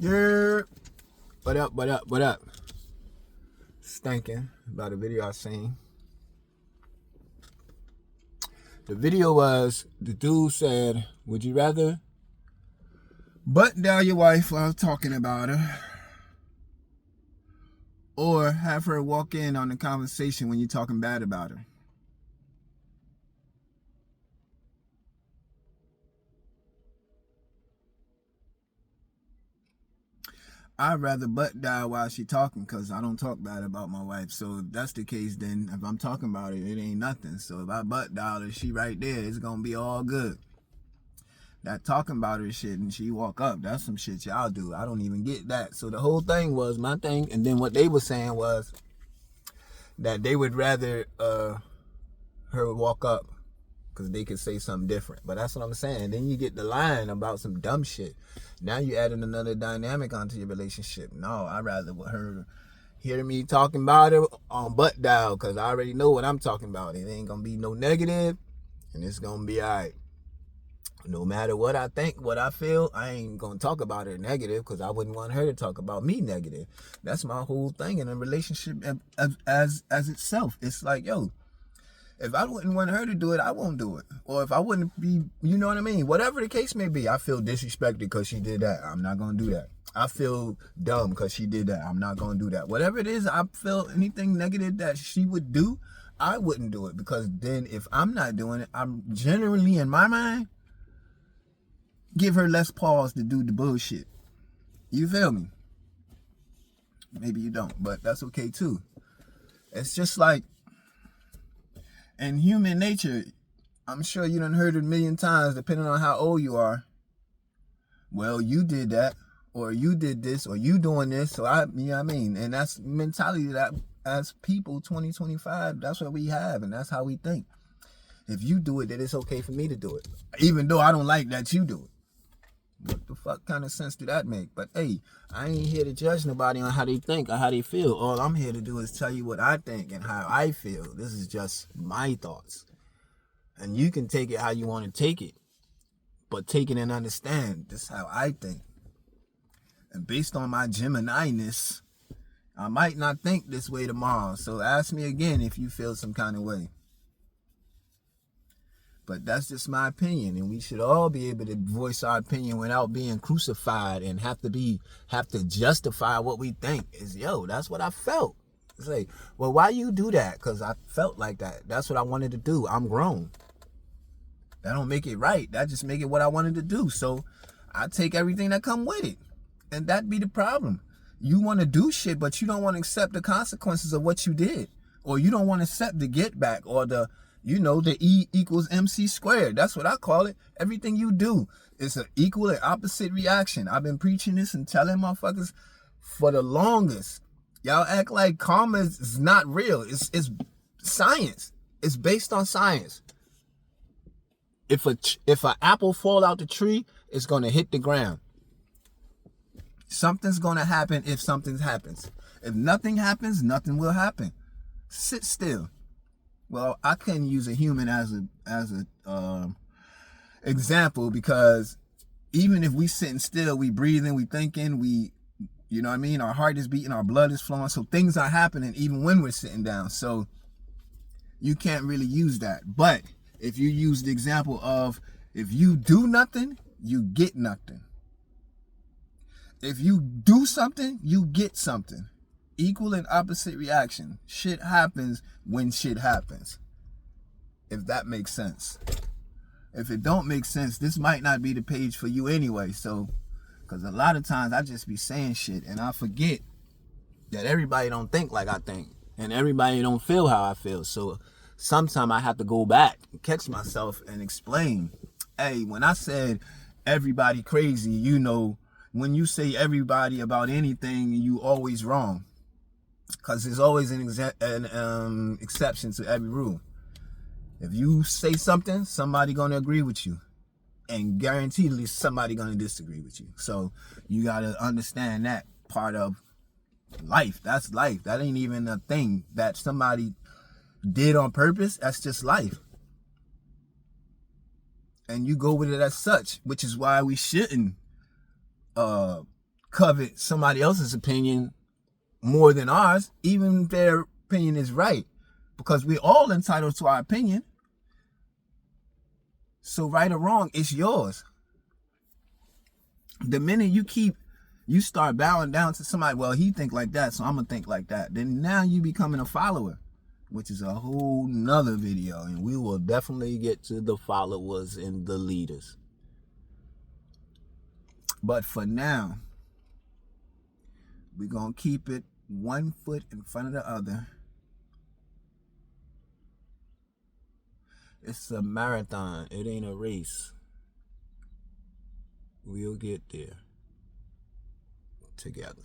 Yeah. What up, what up, what up? Stinking about a video I seen. The video was, the dude said, would you rather button down your wife while talking about her, or have her walk in on the conversation when you're talking bad about her? I'd rather butt dial while she talking, because I don't talk bad about my wife. So if that's the case, then if I'm talking about it, it ain't nothing. So if I butt dial her, she right there, it's gonna be all good. That talking about her shit and she walk up, that's some shit y'all do. I don't even get that. So the whole thing was my thing, and then what they were saying was that they would rather her walk up because they could say something different. But that's what I'm saying. Then you get the line about some dumb shit. Now you adding another dynamic onto your relationship. No, I'd rather her hear me talking about her on butt dial, because I already know what I'm talking about. It ain't gonna be no negative, and it's gonna be all right. No matter what I think, what I feel, I ain't gonna talk about her negative, because I wouldn't want her to talk about me negative. That's my whole thing in a relationship as itself. It's like, yo, if I wouldn't want her to do it, I won't do it. Or if I wouldn't be, you know what I mean? Whatever the case may be, I feel disrespected because she did that. I'm not going to do that. I feel dumb because she did that. I'm not going to do that. Whatever it is, I feel anything negative that she would do, I wouldn't do it. Because then if I'm not doing it, I'm generally, in my mind, give her less pause to do the bullshit. You feel me? Maybe you don't, but that's okay too. It's just like, in human nature, I'm sure you done heard it a million times, depending on how old you are. Well, you did that, or you did this, or you doing this, so you know what I mean? And that's mentality that as people, 2025, that's what we have, and that's how we think. If you do it, then it's okay for me to do it. Even though I don't like that you do it. What the fuck kind of sense do that make? But hey, I ain't here to judge nobody on how they think or how they feel. All I'm here to do is tell you what I think and how I feel. This is just my thoughts. And you can take it how you want to take it. But take it and understand, this is how I think. And based on my Gemini-ness, I might not think this way tomorrow. So ask me again if you feel some kind of way. But that's just my opinion, and we should all be able to voice our opinion without being crucified and have to justify what we think. Is, yo, that's what I felt. It's like, well, why you do that? Because I felt like that. That's what I wanted to do. I'm grown. That don't make it right. That just make it what I wanted to do. So I take everything that come with it, and that be the problem. You want to do shit, but you don't want to accept the consequences of what you did, or you don't want to accept the get back, or the E equals MC squared. That's what I call it. Everything you do is an equal and opposite reaction. I've been preaching this and telling motherfuckers for the longest. Y'all act like karma is not real. It's science. It's based on science. If an apple fall out the tree, it's going to hit the ground. Something's going to happen if something happens. If nothing happens, nothing will happen. Sit still. Well, I couldn't use a human as a example, because even if we sitting still, we breathing, we thinking, you know what I mean? Our heart is beating, our blood is flowing. So things are happening even when we're sitting down. So you can't really use that. But if you use the example of, if you do nothing, you get nothing. If you do something, you get something. Equal and opposite reaction. Shit happens when shit happens. If that makes sense. If it don't make sense, this might not be the page for you anyway. So, because a lot of times I just be saying shit and I forget that everybody don't think like I think. And everybody don't feel how I feel. So sometimes I have to go back and catch myself and explain. Hey, when I said everybody crazy, you know, when you say everybody about anything, you always wrong. Because there's always an exception to every rule. If you say something, somebody gonna agree with you, and guaranteedly somebody gonna disagree with you. So you gotta understand that part of life. That's life. That ain't even a thing that somebody did on purpose. That's just life. And you go with it as such, which is why we shouldn't covet somebody else's opinion more than ours, even if their opinion is right, because we're all entitled to our opinion. So right or wrong, it's yours. The minute you start bowing down to somebody, well, he think like that, so I'm gonna think like that, then now you becoming a follower, which is a whole nother video, and we will definitely get to the followers and the leaders. But for now, we're gonna keep it 1 foot in front of the other. It's a marathon, it ain't a race. We'll get there together.